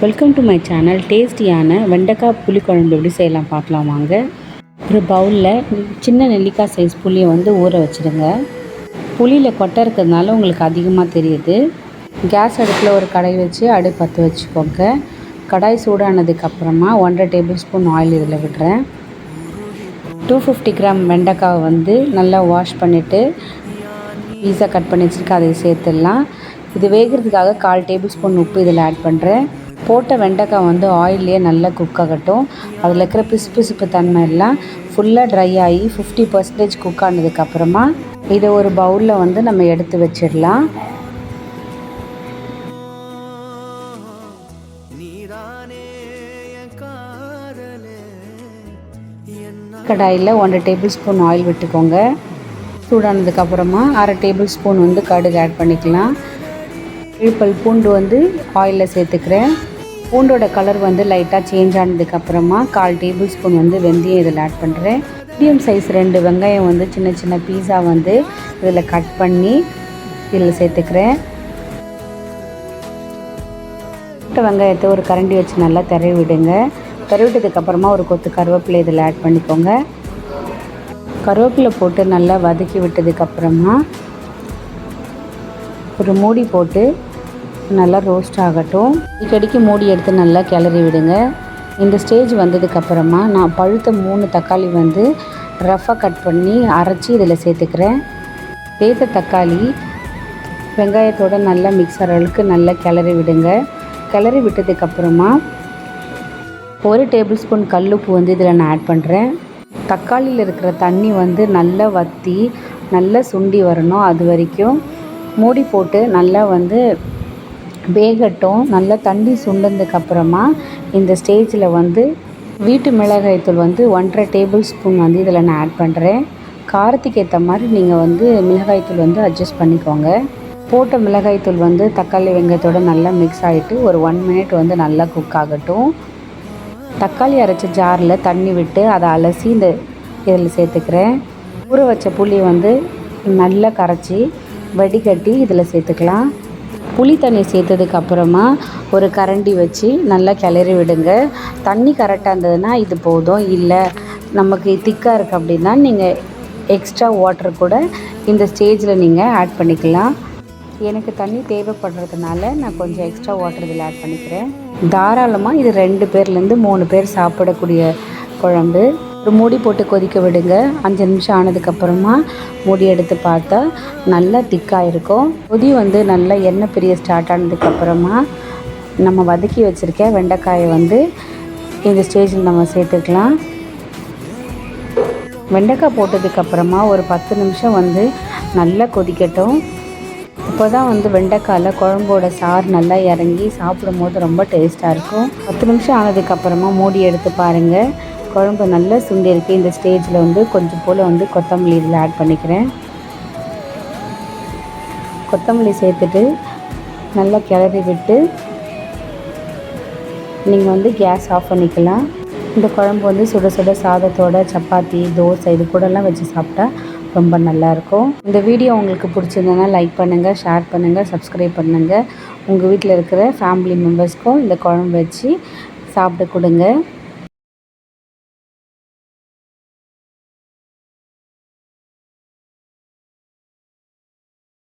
Welcome to my channel. டேஸ்டியான வெண்டைக்காய் புளிக்குழம்பு எப்படி செய்யலாம் பார்க்கலாம் வாங்க. ஒரு பவுலில் சின்ன நெல்லிக்காய் சைஸ் புளியை ஊற வச்சுடுங்க. புளியில் கொட்டை இருக்கிறதுனால உங்களுக்கு அதிகமாக தெரியுது. கேஸ் அடுப்பில் ஒரு கடாய் வச்சு அடுப்பு பற்ற வச்சுக்கோங்க. கடாய் சூடானதுக்கப்புறமா 1.5 டேபிள் ஸ்பூன் ஆயில் இதில் விடுறேன். 250 கிராம் வெண்டைக்காவை நல்லா வாஷ் பண்ணிவிட்டு பீஸாக கட் பண்ணி வச்சுருக்கேன், அதை சேர்த்துடலாம். இது வேகிறதுக்காக 1/4 டேபிள் ஸ்பூன் உப்பு இதில் ஆட் பண்ணுறேன். போட்ட வெண்டைக்காய் ஆயிலே நல்லா குக் ஆகட்டும். அதில் இருக்கிற பிசுப்பு தன்மை எல்லாம் ஃபுல்லாக ட்ரை ஆகி 50% குக் ஆனதுக்கப்புறமா இதை ஒரு பவுலில் நம்ம எடுத்து வச்சிடலாம். கடாயில் 1.5 டேபிள் ஸ்பூன் ஆயில் விட்டுக்கோங்க. சூடானதுக்கப்புறமா 1/2 டேபிள் ஸ்பூன் கடுகு ஆட் பண்ணிக்கலாம். பல் பூண்டு ஆயிலில் சேர்த்துக்கிறேன். பூண்டோட கலர் லைட்டாக சேஞ்ச் ஆனதுக்கப்புறமா 1/4 டேபிள் ஸ்பூன் வெந்தயம் இதில் ஆட் பண்ணுறேன். மீடியம் சைஸ் 2 வெங்காயம் சின்ன சின்ன பீஸா இதில் கட் பண்ணி இதில் சேர்த்துக்கிறேன். வெங்காயத்தை ஒரு கரண்டி வச்சு நல்லா தடவி விடுங்க. தடவிட்டதுக்கப்புறமா ஒரு கொத்து கருவேப்பிலை இதில் ஆட் பண்ணிக்கோங்க. கருவேப்பிலை போட்டு நல்லா வதக்கி விட்டதுக்கப்புறமா ஒரு மூடி போட்டு நல்லா ரோஸ்ட் ஆகட்டும். அடிக்கடிக்கு மூடி எடுத்து நல்லா கிளறி விடுங்க. இந்த ஸ்டேஜ் வந்ததுக்கப்புறமா நான் பழுத்த 3 தக்காளி ரஃப்பாக கட் பண்ணி அரைச்சி இதில் சேர்த்துக்கிறேன். சேர்த்த தக்காளி வெங்காயத்தோடு நல்லா மிக்ஸ் ஆகிற அளவுக்கு நல்லா கிளறி விடுங்க. கிளறி விட்டதுக்கப்புறமா 1 டேபிள் ஸ்பூன் கல்லுப்பு இதில் நான் ஆட் பண்ணுறேன். தக்காளியில் இருக்கிற தண்ணி நல்லா வற்றி நல்லா சுண்டி வரணும். அது வரைக்கும் மூடி போட்டு நல்லா வேகட்டும். நல்லா தண்ணி சுண்டதுக்கப்புறமா இந்த ஸ்டேஜில் வீட்டு மிளகாய்த்தூள் 1.5 டேபிள் ஸ்பூன் இதில் நான் ஆட் பண்ணுறேன். காரத்துக்கு ஏற்ற மாதிரி நீங்கள் மிளகாய்த்தூள் அட்ஜஸ்ட் பண்ணிக்கோங்க. போட்ட மிளகாய்த்தூள் தக்காளி வெங்காயத்தோடு நல்லா மிக்ஸ் ஆகிட்டு ஒரு 1 மினிட் நல்லா குக் ஆகட்டும். தக்காளி அரைச்ச ஜாரில் தண்ணி விட்டு அதை அலசி இதில் சேர்த்துக்கிறேன். ஊற வச்ச புளி நல்லா கரைச்சி வடிகட்டி இதில் சேர்த்துக்கலாம். புளி தண்ணி சேர்த்ததுக்கப்புறமா ஒரு கரண்டி வச்சு நல்லா கிளறி விடுங்க. தண்ணி கரெக்டாக இருந்ததுன்னா இது போதும். இல்லை நமக்கு திக்காக இருக்குது அப்படின்னா நீங்கள் எக்ஸ்ட்ரா வாட்டர் கூட இந்த ஸ்டேஜில் நீங்கள் ஆட் பண்ணிக்கலாம். எனக்கு தண்ணி தேவைப்படுறதுனால நான் கொஞ்சம் எக்ஸ்ட்ரா வாட்டர் இதில் ஆட் பண்ணிக்கிறேன். தாராளமாக இது 2 பேர்லேருந்து 3 பேர் சாப்பிடக்கூடிய குழம்பு. ஒரு மூடி போட்டு கொதிக்க விடுங்க. 5 நிமிஷம் ஆனதுக்கப்புறமா மூடி எடுத்து பார்த்தா நல்லா திக்காக இருக்கும். கொதி நல்லா எண்ணெய் பிரிய ஸ்டார்ட் ஆனதுக்கப்புறமா நம்ம வதக்கி வச்சுருக்க வெண்டைக்காயை இந்த ஸ்டேஜில் நம்ம சேர்த்துக்கலாம். வெண்டைக்காய் போட்டதுக்கப்புறமா ஒரு 10 நிமிஷம் நல்லா கொதிக்கட்டும். இப்போ தான் வெண்டைக்காயில் குழம்போட சாறு நல்லா இறங்கி சாப்பிடும் போது ரொம்ப டேஸ்ட்டாக இருக்கும். 10 நிமிஷம் ஆனதுக்கப்புறமா மூடி எடுத்து பாருங்கள். குழம்பு நல்லா சுண்டிருக்கு. இந்த ஸ்டேஜில் கொஞ்சம் போல் கொத்தமல்லி இதில் ஆட் பண்ணிக்கிறேன். கொத்தமல்லி சேர்த்துட்டு நல்லா கிளறி விட்டு நீங்கள் கேஸ் ஆஃப் பண்ணிக்கலாம். இந்த குழம்பு சுட சுட சாதத்தோட சப்பாத்தி, தோசை இது கூடலாம் வச்சு சாப்பிட்டா ரொம்ப நல்லாயிருக்கும். இந்த வீடியோ உங்களுக்கு பிடிச்சிருந்ததுன்னா லைக் பண்ணுங்கள், ஷேர் பண்ணுங்கள், சப்ஸ்கிரைப் பண்ணுங்கள். உங்கள் வீட்டில் இருக்கிற ஃபேமிலி மெம்பர்ஸ்க்கும் இந்த குழம்பு வச்சு சாப்பிட கொடுங்க.